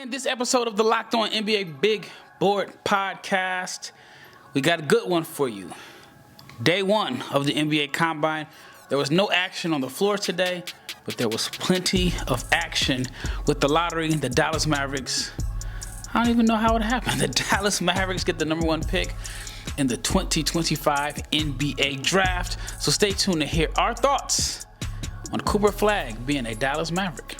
In this episode of the Locked On NBA Big Board Podcast, we got a good one for you. Day one of the NBA Combine. There was no action on the floor today, but there was plenty of action with the lottery. The Dallas Mavericks, I don't even know how it happened. The Dallas Mavericks get the number one pick in the 2025 NBA Draft. So stay tuned to hear our thoughts on Cooper Flagg being a Dallas Maverick.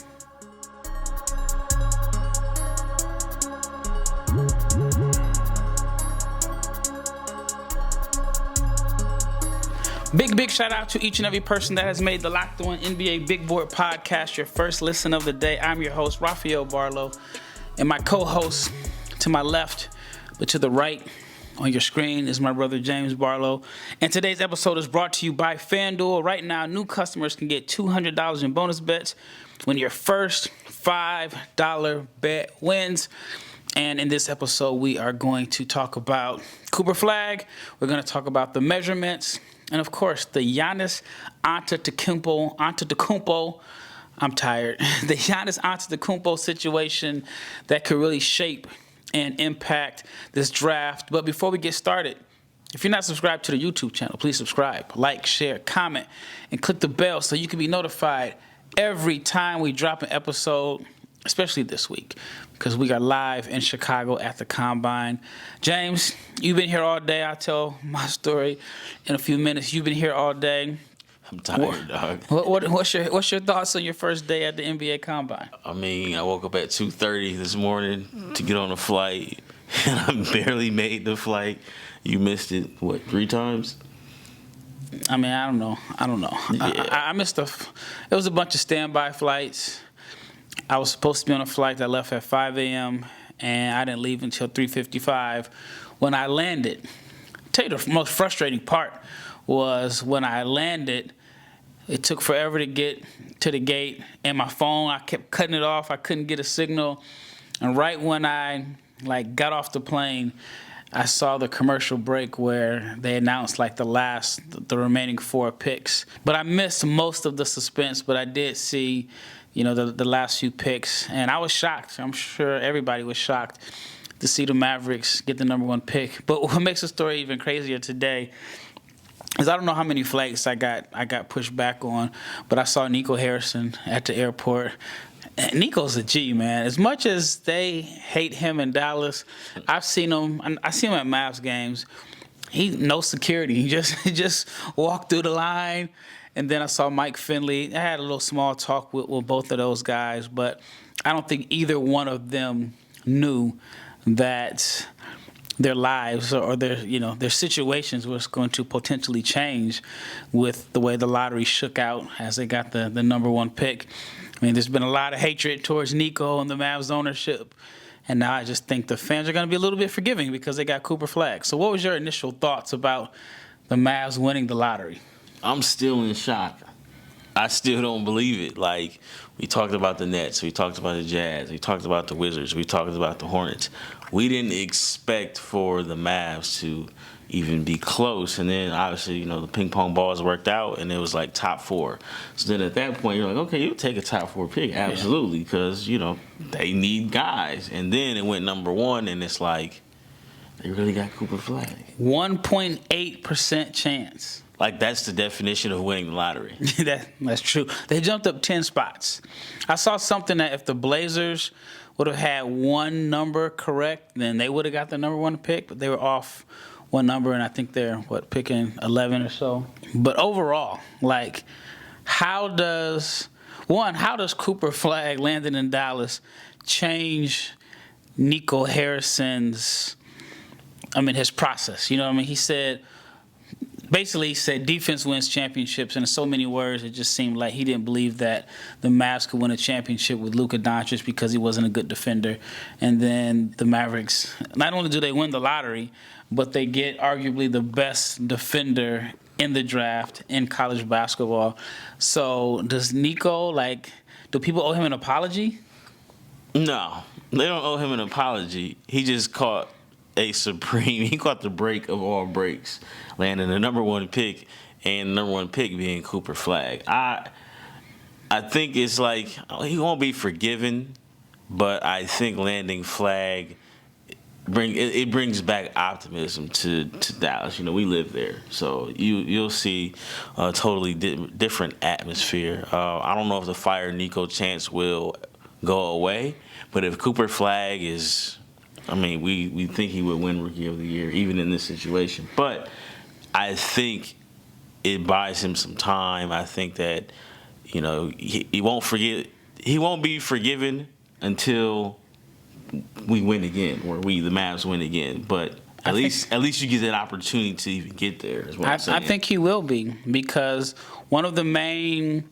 Big shout out to each and every person that has made the Locked On NBA Big Board Podcast your first listen of the day. I'm your host, Rafael Barlowe, and my co-host to my left, but to the right on your screen is my brother, James Barlowe. And today's episode is brought to you by FanDuel. Right now, new customers can get $200 in bonus bets when your first $5 bet wins. And in this episode, we are going to talk about Cooper Flagg. We're going to talk about the measurements. And of course, the Giannis Antetokounmpo, I'm tired. The Giannis Antetokounmpo situation that could really shape and impact this draft. But before we get started, if you're not subscribed to the YouTube channel, please subscribe, like, share, comment, and click the bell so you can be notified every time we drop an episode, especially this week, because we got live in Chicago at the Combine. James, you've been here all day. I'll tell my story in a few minutes. You've been here all day. I'm tired, dog. What's your thoughts on your first day at the NBA Combine? I mean, I woke up at 2:30 this morning to get on a flight, and I barely made the flight. You missed it, 3 times? I mean, I don't know. Yeah. I missed it was a bunch of standby flights. I was supposed to be on a flight that left at 5 a.m., and I didn't leave until 3:55 when I landed. I'll tell you the most frustrating part was when I landed, it took forever to get to the gate, and my phone, I kept cutting it off. I couldn't get a signal. And right when I got off the plane, I saw the commercial break where they announced the remaining 4 picks. But I missed most of the suspense, but I did see the last few picks, and I was shocked. I'm sure everybody was shocked to see the Mavericks get the number one pick. But what makes the story even crazier today is I don't know how many flights I got pushed back on, but I saw Nico Harrison at the airport. And Nico's a G, man. As much as they hate him in Dallas, I've seen him. I see him at Mavs games. He no security. He just walked through the line. And then I saw Mike Finley. I had a little small talk with both of those guys, but I don't think either one of them knew that their lives or their situations was going to potentially change with the way the lottery shook out as they got the number one pick. I mean, there's been a lot of hatred towards Nico and the Mavs ownership, and now I just think the fans are going to be a little bit forgiving because they got Cooper Flagg. So what was your initial thoughts about the Mavs winning the lottery? I'm still in shock. I still don't believe it. We talked about the Nets. We talked about the Jazz. We talked about the Wizards. We talked about the Hornets. We didn't expect for the Mavs to even be close. And then, obviously, the ping pong balls worked out, and it was top 4. So then at that point, you're like, okay, you'll take a top 4 pick. Absolutely, because, they need guys. And then it went number 1, and it's like, they really got Cooper Flagg. 1.8% chance. That's the definition of winning the lottery. That's true. They jumped up 10 spots. I saw something that if the Blazers would have had one number correct, then they would have got the number one pick, but they were off one number, and I think they're, picking 11 or so. But overall, how does Cooper Flagg landing in Dallas change Nico Harrison's, his process? He said defense wins championships, and in so many words, it just seemed like he didn't believe that the Mavs could win a championship with Luka Doncic because he wasn't a good defender. And then the Mavericks, not only do they win the lottery, but they get arguably the best defender in the draft in college basketball. So does Nico, do people owe him an apology? No, they don't owe him an apology. He just caught he caught the break of all breaks, landing the number one pick, and the number one pick being Cooper Flagg. I think it's he won't be forgiven, but I think landing Flagg brings back optimism to Dallas. You know, we live there, so you'll see a totally different atmosphere. I don't know if the fire Nico chance will go away, but if Cooper Flagg is, I mean, we think he would win Rookie of the Year even in this situation, but I think it buys him some time. I think that, you know, he won't forget. He won't be forgiven until we win again, or the Mavs win again. But at least you get that opportunity to even get there. Is what I'm saying. I think he will be, because one of the main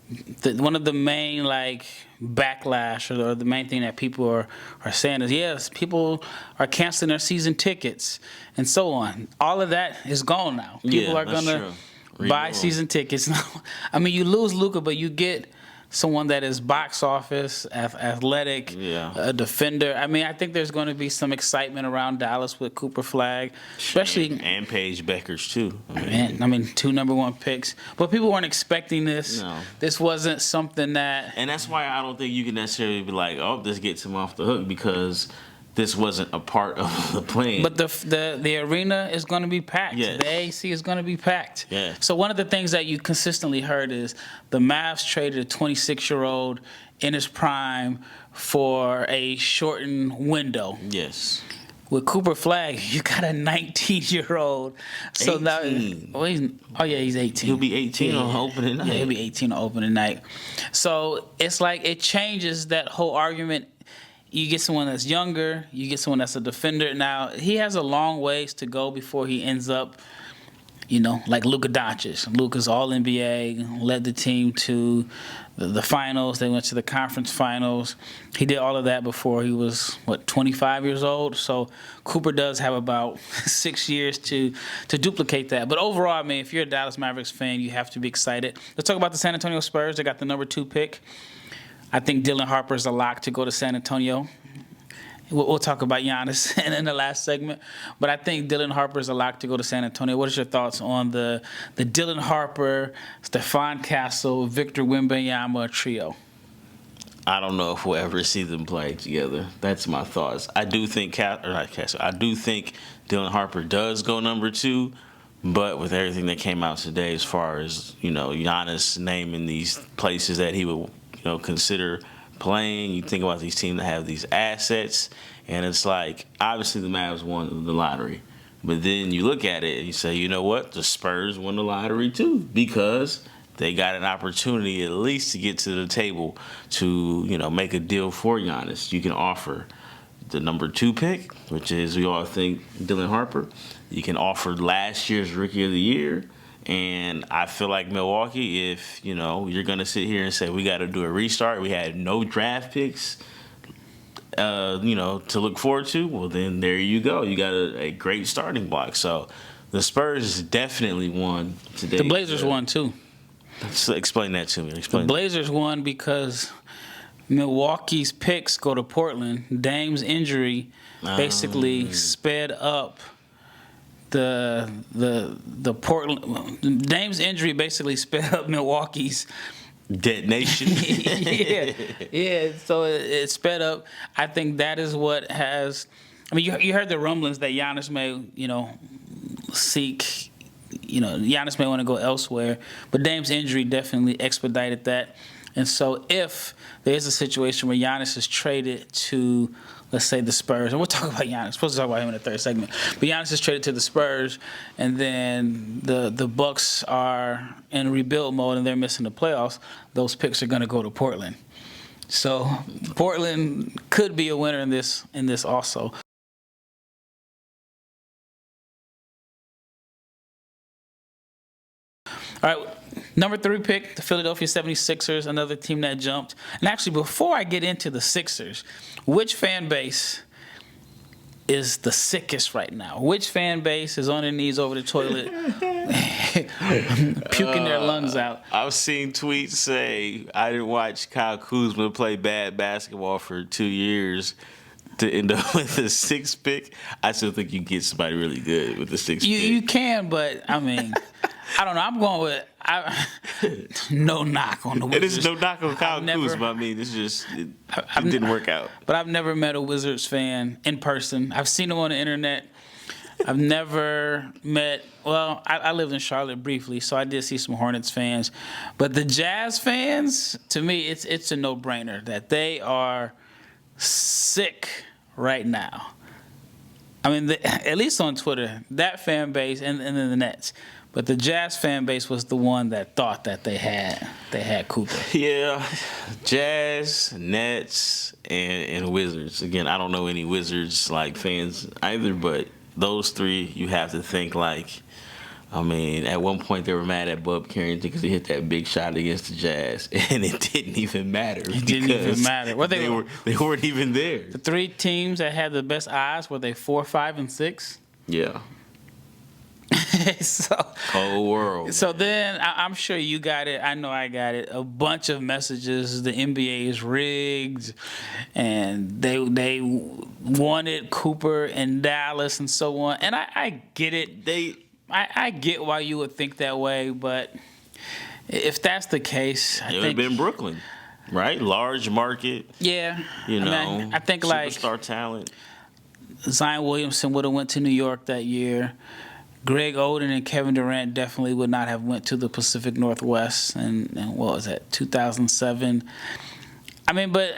like backlash, or the main thing that people are saying is, yes, people are canceling their season tickets and so on. All of that is gone now. People are gonna buy season tickets now. I mean, you lose Luka, but you get someone that is box office, athletic, a defender. I mean, I think there's going to be some excitement around Dallas with Cooper Flagg, especially and Paige Beckers too. I mean, 2 number 1 picks, but people weren't expecting this. No. This wasn't something that, and that's why I don't think you can necessarily be like, oh, this gets him off the hook, because this wasn't a part of the plan. But the arena is going to be packed. Yes. The AC is going to be packed. Yeah. So one of the things that you consistently heard is the Mavs traded a 26-year-old in his prime for a shortened window. Yes. With Cooper Flagg, you got a 19-year-old. So 18. now, he's 18. He'll be 18 on opening night. Yeah, he'll be 18 on opening night. So it's like it changes that whole argument. You get someone that's younger. You get someone that's a defender. Now, he has a long ways to go before he ends up, you know, like Luka Doncic. Luka's All-NBA, led the team to the finals. They went to the conference finals. He did all of that before he was, 25 years old? So Cooper does have about 6 years to duplicate that. But overall, I mean, if you're a Dallas Mavericks fan, you have to be excited. Let's talk about the San Antonio Spurs. They got the number 2 pick. I think Dylan Harper is a lock to go to San Antonio. We'll talk about Giannis in the last segment, but I think Dylan Harper is a lock to go to San Antonio. What is your thoughts on the Dylan Harper, Stephon Castle, Victor Wembanyama trio? I don't know if we'll ever see them play together. That's my thoughts. I do think I do think Dylan Harper does go number 2, but with everything that came out today, as far as, you know, Giannis naming these places that he would, you know, consider playing. You think about these teams that have these assets, and it's like, obviously the Mavs won the lottery, but then you look at it and you say, you know what, the Spurs won the lottery too, because they got an opportunity at least to get to the table to, you know, make a deal for Giannis. You can offer the number 2 pick, which is, we all think, Dylan Harper. You can offer last year's Rookie of the Year. And I feel like Milwaukee, if, you know, you're going to sit here and say we got to do a restart, we had no draft picks, you know, to look forward to, well, then there you go. You got a great starting block. So the Spurs definitely won today. The Blazers won too. So explain that to me. The Blazers won because Milwaukee's picks go to Portland. Dame's injury basically sped up the Portland. Dame's injury basically sped up Milwaukee's detonation. yeah. So it sped up. I think that is what has. I mean, you heard the rumblings that Giannis may, you know, seek. You know, Giannis may want to go elsewhere, but Dame's injury definitely expedited that. And so if there is a situation where Giannis is traded to, let's say, the Spurs, and we'll talk about Giannis. We're supposed to talk about him in the third segment. But Giannis is traded to the Spurs, and then the Bucks are in rebuild mode and they're missing the playoffs, those picks are going to go to Portland. So Portland could be a winner in this also. All right, number 3 pick, the Philadelphia 76ers, another team that jumped. And actually, before I get into the Sixers, which fan base is the sickest right now? Which fan base is on their knees over the toilet, puking their lungs out? I've seen tweets say, I didn't watch Kyle Kuzma play bad basketball for 2 years to end up with the 6th pick. I still think you get somebody really good with the 6th pick. You can, but I mean, I don't know. I'm going with no knock on the It Wizards. is no knock on Kyle Kuzma. I mean, it's just it didn't work out. But I've never met a Wizards fan in person. I've seen them on the internet. I've never met. Well, I lived in Charlotte briefly, so I did see some Hornets fans. But the Jazz fans, to me, it's a no-brainer that they are sick right now. I mean, at least on Twitter, that fan base and then the Nets. But the Jazz fan base was the one that thought that they had Cooper. Yeah, Jazz, Nets, and Wizards. Again, I don't know any Wizards like fans either, but those three you have to think like. I mean, at one point they were mad at Bub Carrington because he hit that big shot against the Jazz, and it didn't even matter. It didn't even matter. Well, they weren't even there. The three teams that had the best odds, were they 4, 5, and 6? Yeah. So Whole world. So then I'm sure you got it. I know I got it. A bunch of messages. The NBA is rigged, and they wanted Cooper in Dallas and so on. And I get it. I get why you would think that way, but if that's the case, it would have been Brooklyn, right? Large market. Yeah. I think superstar talent. Zion Williamson would have went to New York that year. Greg Oden and Kevin Durant definitely would not have went to the Pacific Northwest. And what was that, 2007? I mean, but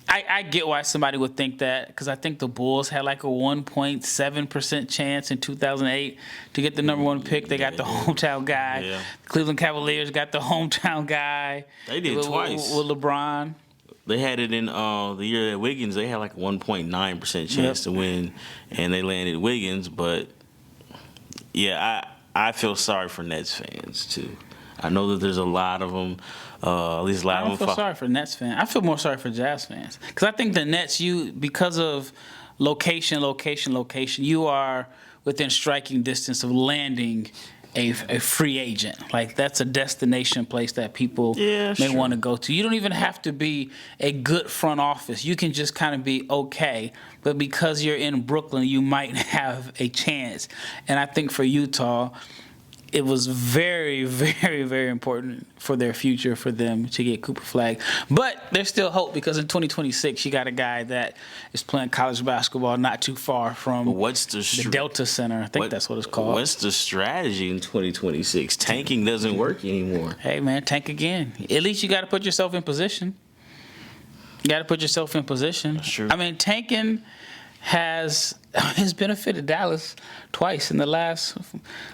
I get why somebody would think that, because I think the Bulls had like a 1.7% chance in 2008 to get the number one pick. They got the hometown guy. Yeah. Cleveland Cavaliers got the hometown guy. They did twice. With LeBron. They had it in the year at Wiggins. They had like a 1.9% chance to win, and they landed Wiggins. But, yeah, I feel sorry for Nets fans, too. I know that there's a lot of them. At least a lot of them. I don't feel sorry for Nets fans. I feel more sorry for Jazz fans. Because I think the Nets, because of location, you are within striking distance of landing a free agent. Like, that's a destination place that people may want to go to. You don't even have to be a good front office. You can just kind of be okay. But because you're in Brooklyn, you might have a chance. And I think for Utah, it was very, very, very important for their future for them to get Cooper Flagg. But there's still hope, because in 2026, you got a guy that is playing college basketball not too far from the Delta Center. I think that's what it's called. What's the strategy in 2026? Tanking doesn't work anymore. Hey, man, tank again. At least you got to put yourself in position. That's true. I mean, tanking has benefited Dallas twice in the last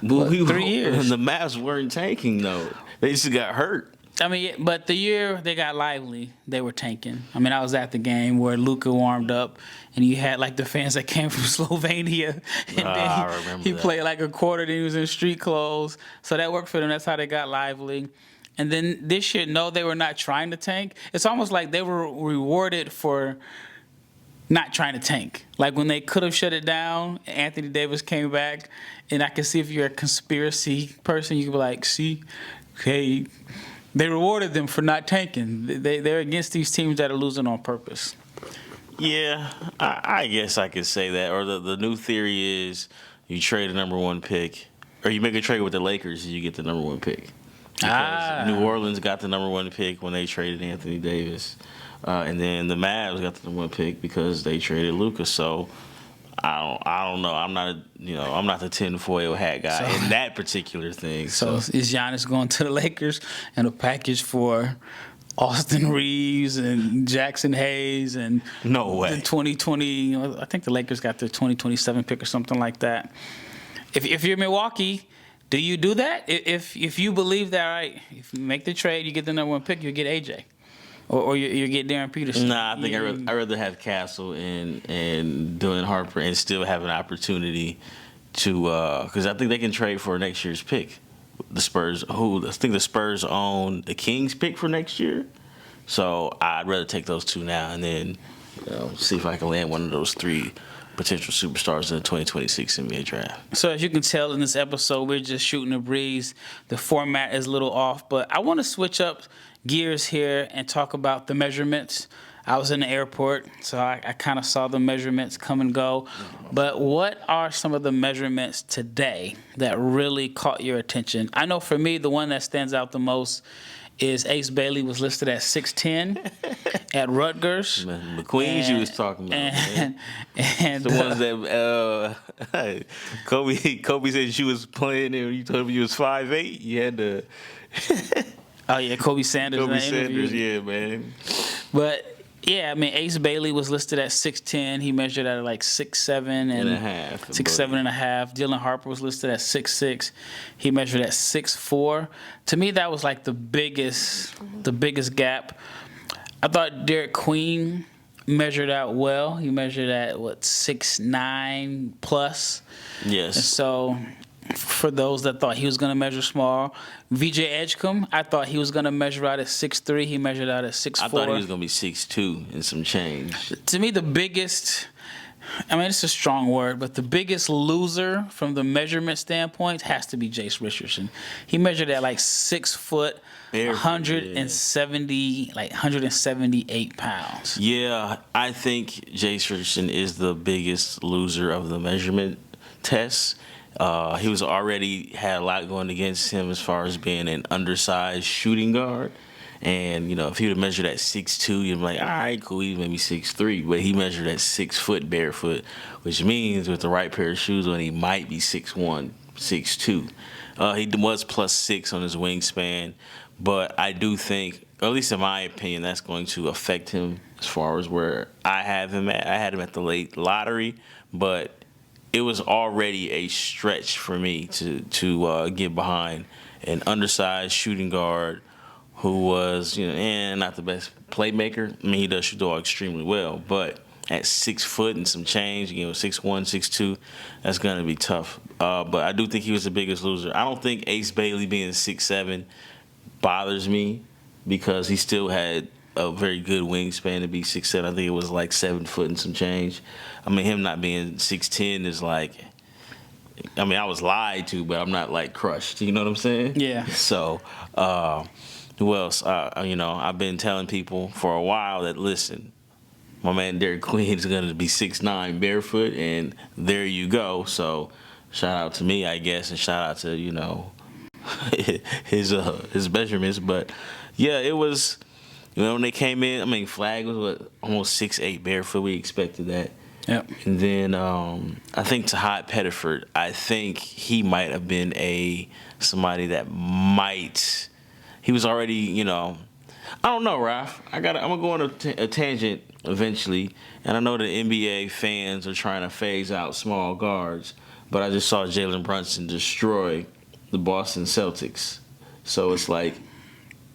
3 years. The Mavs weren't tanking, though. They just got hurt. I mean, but the year they got lively, they were tanking. I mean, I was at the game where Luka warmed up, and you had like the fans that came from Slovenia, and then he played like a quarter, then he was in street clothes. So that worked for them. That's how they got lively. And then this year, no, they were not trying to tank. It's almost like they were rewarded for not trying to tank. Like when they could have shut it down, Anthony Davis came back, and I can see if you're a conspiracy person, you could be like, see, okay, they rewarded them for not tanking. They're against these teams that are losing on purpose. Yeah, I guess I could say that. Or the new theory is you trade a number one pick, or you make a trade with the Lakers and you get the number one pick. Because New Orleans got the number one pick when they traded Anthony Davis. And then the Mavs got the number one pick because they traded Luka. So I don't know. I'm not the tinfoil hat guy in that particular thing. So is Giannis going to the Lakers and a package for Austin Reeves and Jackson Hayes and no way the 2020? I think the Lakers got their 2027 pick or something like that. If you're Milwaukee, do you do that? If you believe that, right? If you make the trade, you get the number one pick, you get AJ. Or you get Darren Peterson. Nah, I think I'd rather have Castle and Dylan Harper and still have an opportunity to because I think they can trade for next year's pick. The Spurs, I think the Spurs own the Kings pick for next year. So I'd rather take those two now and then see if I can land one of those three potential superstars in the 2026 NBA draft. So as you can tell in this episode, we're just shooting a breeze. The format is a little off, but I want to switch up gears here and talk about the measurements. I was in the airport, so I kind of saw the measurements come and go. But what are some of the measurements today that really caught your attention? I know for me, the one that stands out the most is Ace Bailey was listed at 6'10" at Rutgers. Man, the queens you was talking about. And the ones that Kobe said she was playing and you told him you was 5'8". You had to. Oh yeah, Kobe Sanders. Kobe Sanders, yeah, man. But yeah, I mean Ace Bailey was listed at 6'10". He measured at like 6'7" and a half. 6'7" and a half. Dylan Harper was listed at 6'6". He measured at 6'4". To me, that was like the biggest gap. I thought Derek Queen measured out well. He measured at 6'9" plus. Yes. And so, for those that thought he was going to measure small, VJ Edgecombe, I thought he was going to measure out at 6'3". He measured out at 6'4". I thought he was going to be 6'2" and some change. To me, the biggest, I mean, it's a strong word, but the biggest loser from the measurement standpoint has to be Jace Richardson. He measured at like 6 foot, 178 pounds. Yeah, I think Jace Richardson is the biggest loser of the measurement tests. He was already had a lot going against him as far as being an undersized shooting guard. And, you know, if he would have measured at 6'2", you'd be like, all right, cool, he's maybe 6'3". But he measured at 6 foot barefoot, which means with the right pair of shoes on, he might be 6'1", 6'2". He was +6 on his wingspan. But I do think, or at least in my opinion, that's going to affect him as far as where I have him at. I had him at the late lottery, but it was already a stretch for me to get behind an undersized shooting guard who was, you know, not the best playmaker. I mean, he does shoot the ball extremely well, but at 6 foot and some change, you know, 6'1", 6'2", that's going to be tough. But I do think he was the biggest loser. I don't think Ace Bailey being 6'7" bothers me because he still had a very good wingspan to be 6'7". I think it was like 7 foot and some change. I mean, him not being 6'10" is like, I mean, I was lied to, but I'm not like crushed. You know what I'm saying? Yeah. So, who else? You know, I've been telling people for a while that, listen, my man Derek Queen is going to be 6'9" barefoot, and there you go. So, shout out to me, I guess, and shout out to, you know, his measurements. But, yeah, it was, you know, when they came in, I mean, Flagg was, almost 6'8" barefoot. We expected that. Yep. And then I think Tahad Pettiford, I think he might have been somebody that might. He was already, you know, I don't know, Raf. I'm gonna go on a tangent eventually, and I know the NBA fans are trying to phase out small guards, but I just saw Jalen Brunson destroy the Boston Celtics, so it's like,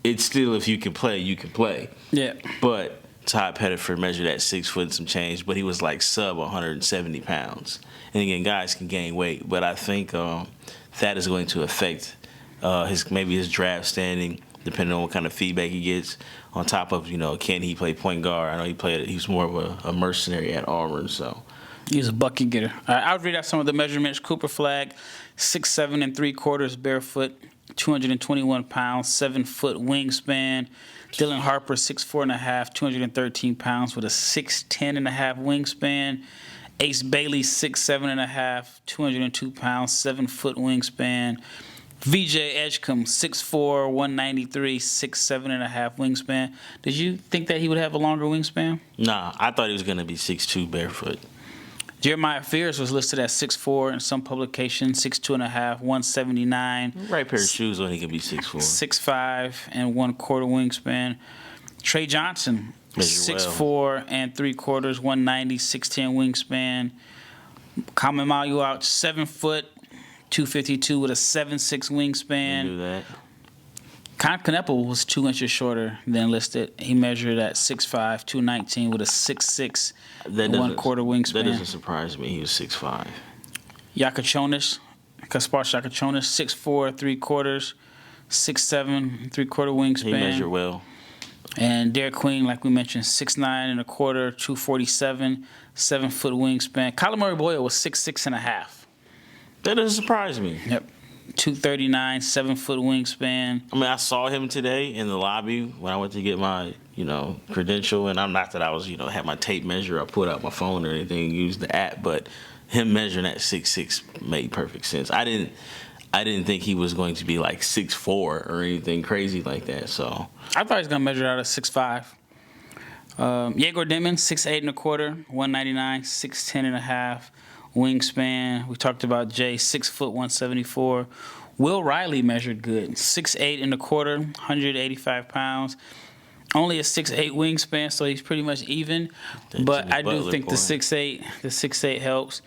it's still, if you can play, you can play. Yeah. But Todd Pettiford measured at 6 foot and some change, but he was like sub 170 pounds. And again, guys can gain weight, but I think that is going to affect his draft standing, depending on what kind of feedback he gets. On top of, you know, can he play point guard? I know he was more of a mercenary at Auburn, so. He's a bucket getter. I'll read out some of the measurements. Cooper Flagg, 6'7"3/4" barefoot, 221 pounds, 7 foot wingspan. Dylan Harper, 6'4.5", 213 pounds with a 6'10.5" wingspan. Ace Bailey, 6'7.5", 202 pounds, 7 foot wingspan. VJ Edgecombe, 6'4", 193, 6'7.5" wingspan. Did you think that he would have a longer wingspan? Nah, I thought he was going to be 6'2" barefoot. Jeremiah Fears was listed at 6'4" in some publications, 6'2.5", 179. Right pair of shoes on, he could be 6'4". 6'5" and 1/4 wingspan. Trey Johnson, 6'4" and 3/4, 190, 6'10" wingspan. Common Malu out, 7 foot, 252 with a 7'6" wingspan. Do that. Con Kneppel was 2 inches shorter than listed. He measured at 6'5", 219 with a 6'6", 1/4 wingspan. That doesn't surprise me. He was 6'5". Kaspar Yakachonis, 6'4", 3/4, 6'7", 3/4 wingspan. He measured well. And Derek Queen, like we mentioned, 6'9 1/4, 247, 7 foot wingspan. Kyler Murray Boyle was 6'6.5". That doesn't surprise me. Yep. 239, 7-foot wingspan. I mean, I saw him today in the lobby when I went to get my, credential, and I'm not that I was, had my tape measure. I put out my phone or anything, used the app, but him measuring at 6'6" made perfect sense. I didn't think he was going to be like 6'4" or anything crazy like that. So I thought he was gonna measure out at 6'5". Yegor Dimon, 6'8" and a quarter, 199, 6'10" and a half wingspan. We talked about Jay, 6 foot, 174. Will Riley measured good, 6'8" and a quarter, 185 pounds. Only a 6'8" wingspan, so he's pretty much even. But I do think the 6'8" helps.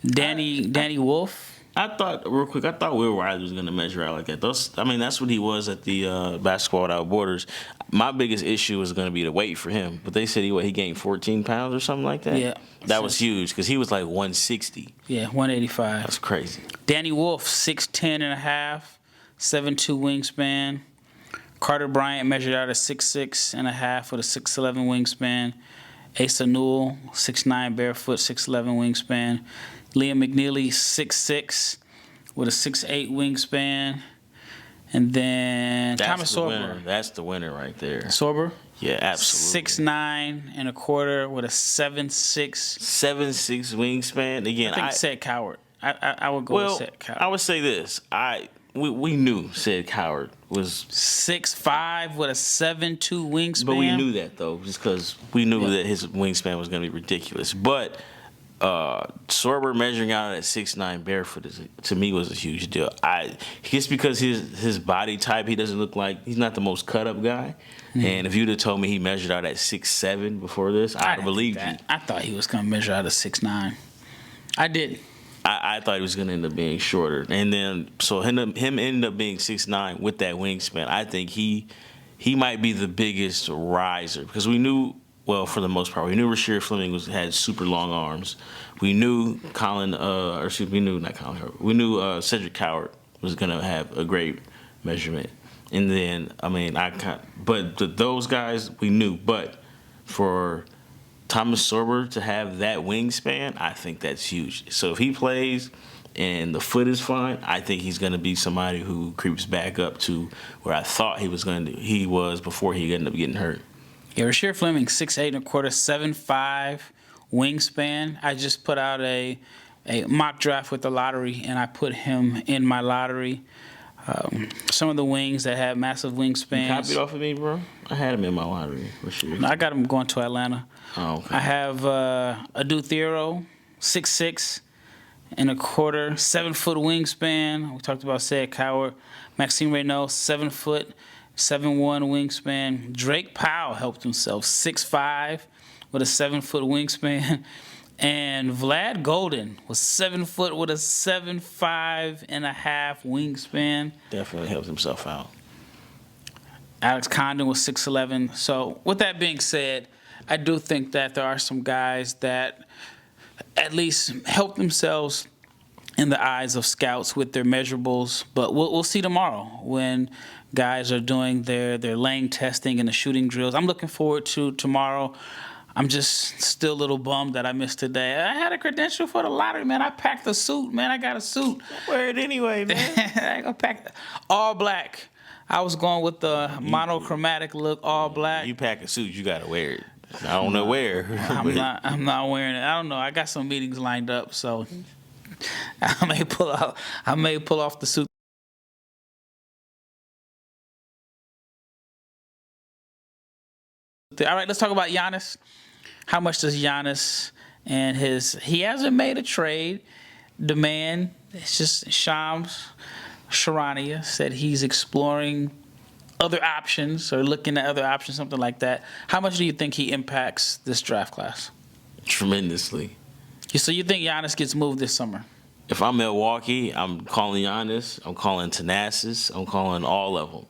Danny Wolf. I thought Will Riley was going to measure out like that. That's what he was at the Basketball Without Borders. My biggest issue was going to be the weight for him. But they said he gained 14 pounds or something like that. Yeah. That was huge because he was like 160. Yeah, 185. That's crazy. Danny Wolf, 6'10" and a half, 7'2" wingspan. Carter Bryant measured out at 6'6" and a half with a 6'11" wingspan. Asa Newell, 6'9", barefoot, 6'11" wingspan. Liam McNeely, 6'6", with a 6'8" wingspan. And then Thomas Sorber. That's the winner right there. Sorber? Yeah, absolutely. 6'9" and a quarter with a 7'6". 7'6" wingspan. Again, I think Seth Coward. I would go with Seth Coward. I would say this. We knew Seth Coward was 6'5" with a 7'2" wingspan. But we knew that, though, just because we knew that his wingspan was going to be ridiculous. But Sorber measuring out at 6'9" barefoot to me was a huge deal. Just because his body type, he doesn't look like he's not the most cut up guy. Mm-hmm. And if you'd have told me he measured out at 6'7" before this, I'd have believed you. I thought he was going to measure out at 6'9". I did. I thought he was going to end up being shorter. And then, so him ended up being 6'9" with that wingspan. I think he might be the biggest riser because we knew, well, for the most part, we knew Rasheed Fleming had super long arms. We knew Cedric Coward was going to have a great measurement. And then, those guys we knew. But for Thomas Sorber to have that wingspan, I think that's huge. So if he plays and the foot is fine, I think he's going to be somebody who creeps back up to where I thought he was before he ended up getting hurt. Yeah, Rasheed Fleming, 6'8" and a quarter, 7'5" wingspan. I just put out a mock draft with the lottery, and I put him in my lottery. Some of the wings that have massive wingspans. You copied off of me, bro? I had him in my lottery. No, I got him going to Atlanta. Oh, okay. I have Adu Thiero, 6'6" and a quarter, 7-foot wingspan. We talked about Seth Coward. Maxime Reynaud, 7 foot, 7'1" wingspan. Drake Powell helped himself, 6'5" with a 7-foot wingspan. And Vlad Golden was 7 foot with a 7'5" and a half wingspan. Definitely helped himself out. Alex Condon was 6'11". So with that being said, I do think that there are some guys that at least help themselves in the eyes of scouts with their measurables. But we'll see tomorrow when guys are doing their lane testing and the shooting drills. I'm looking forward to tomorrow. I'm just still a little bummed that I missed today. I had a credential for the lottery, man. I packed a suit, man. I got a suit. Wear it anyway, man. I gonna pack all black. I was going with the monochromatic look, all black. You pack a suit, you gotta wear it. I don't know where. I'm not wearing it. I don't know. I got some meetings lined up, so I may pull off the suit. All right, let's talk about Giannis. How much does Giannis and he hasn't made a trade demand. It's just Shams Charania said he's exploring other options or looking at other options, something like that. How much do you think he impacts this draft class? Tremendously. So you think Giannis gets moved this summer? If I'm Milwaukee, I'm calling Giannis. I'm calling Thanasis. I'm calling all of them.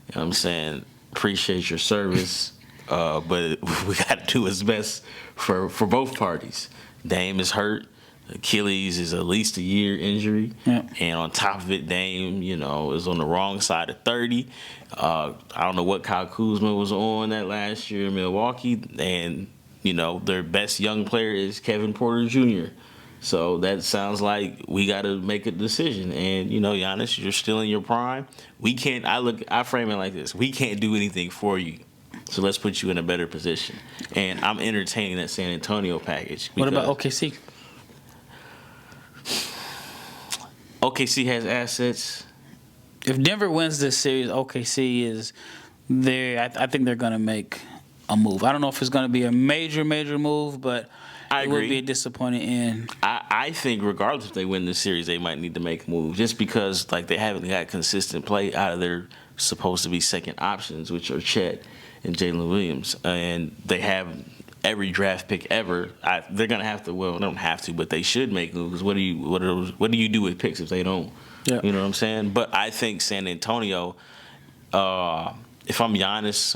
You know what I'm saying? Appreciate your service. But we got to do what's best for both parties. Dame is hurt. Achilles is at least a year injury. Yeah. And on top of it, Dame, is on the wrong side of 30. I don't know what Kyle Kuzma was on that last year in Milwaukee. And, their best young player is Kevin Porter Jr. So that sounds like we got to make a decision. And, Giannis, you're still in your prime. I frame it like this. We can't do anything for you. So let's put you in a better position. And I'm entertaining that San Antonio package. What about OKC? OKC has assets. If Denver wins this series, OKC is there. I think they're going to make a move. I don't know if it's going to be a major move, but it would be a disappointing end. I think regardless if they win this series, they might need to make a move just because they haven't got consistent play out of their supposed to be second options, which are Chet and Jalen Williams, and they have every draft pick ever. They're gonna have to. Well, they don't have to, but they should make moves. What do you do with picks if they don't? Yeah. You know what I'm saying? But I think San Antonio. If I'm Giannis,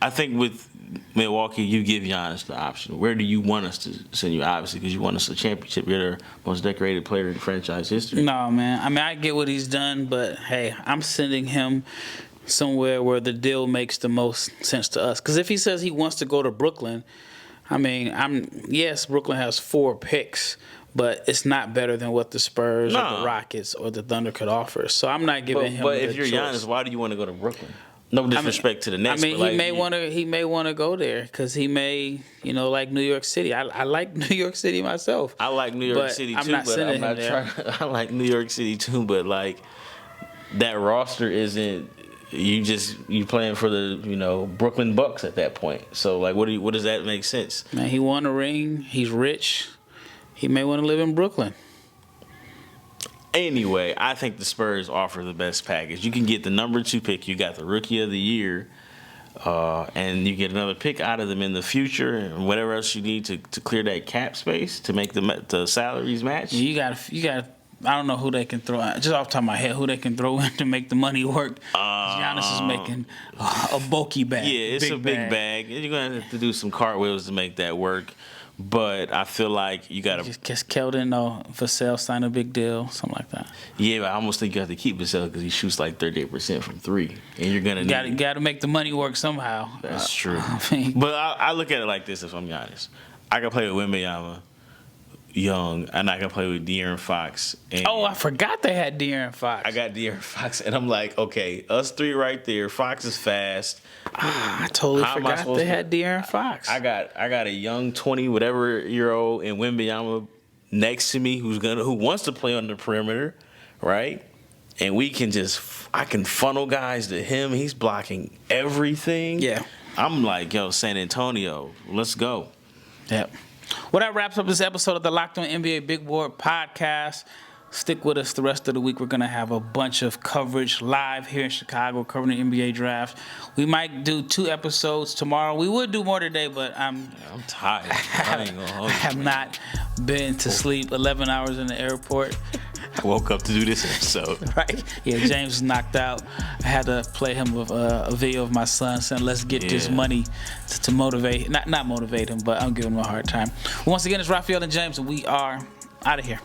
I think with Milwaukee, you give Giannis the option. Where do you want us to send you? Obviously, because you want us a championship. You're the most decorated player in franchise history. No, man. I mean, I get what he's done, but hey, I'm sending him somewhere where the deal makes the most sense to us. Because if he says he wants to go to Brooklyn, I mean, yes, Brooklyn has 4 picks, but it's not better than what the Spurs or the Rockets or the Thunder could offer. So I'm not giving him. But if you're choice. Giannis, why do you want to go to Brooklyn? No disrespect to the Nets. I mean, he may want to go there because he may, like New York City. I like New York City myself. I like New York City too, I like New York City too, but that roster isn't. You playing for the Brooklyn Bucks at that point. So what does that make sense? Man, he won a ring. He's rich. He may want to live in Brooklyn. Anyway, I think the Spurs offer the best package. You can get the number 2 pick. You got the Rookie of the Year, and you get another pick out of them in the future, and whatever else you need to clear that cap space to make the salaries match. You got. I don't know who they can throw. Just off the top of my head, who they can throw in to make the money work. Giannis is making a bulky bag. Yeah, it's a big bag. You're gonna have to do some cartwheels to make that work. But I feel like you got to just Kel'el or Vassell sign a big deal, something like that. Yeah, but I almost think you have to keep Vassell because he shoots 38% from 3, and you're gonna got to make the money work somehow. That's true. But I look at it like this: if I'm Giannis, I can play with Wembanyama, Young, and I can play with De'Aaron Fox. And I forgot they had De'Aaron Fox. I got De'Aaron Fox, and I'm like, okay, us 3 right there. Fox is fast. I totally forgot they had De'Aaron Fox. I got a young 20-whatever-year-old and Wembanyama next to me who wants to play on the perimeter, right? And I can funnel guys to him. He's blocking everything. Yeah. I'm like, San Antonio, let's go. Yep. Well, that wraps up this episode of the Locked On NBA Big Board podcast. Stick with us the rest of the week. We're going to have a bunch of coverage live here in Chicago covering the NBA draft. We might do 2 episodes tomorrow. We would do more today, but I'm tired. I have not been to sleep 11 hours in the airport. I woke up to do this episode. Right. Yeah, James was knocked out. I had to play him with a video of my son saying, let's get this money to motivate. Not motivate him, but I'm giving him a hard time. Once again, it's Rafael and James, and we are out of here.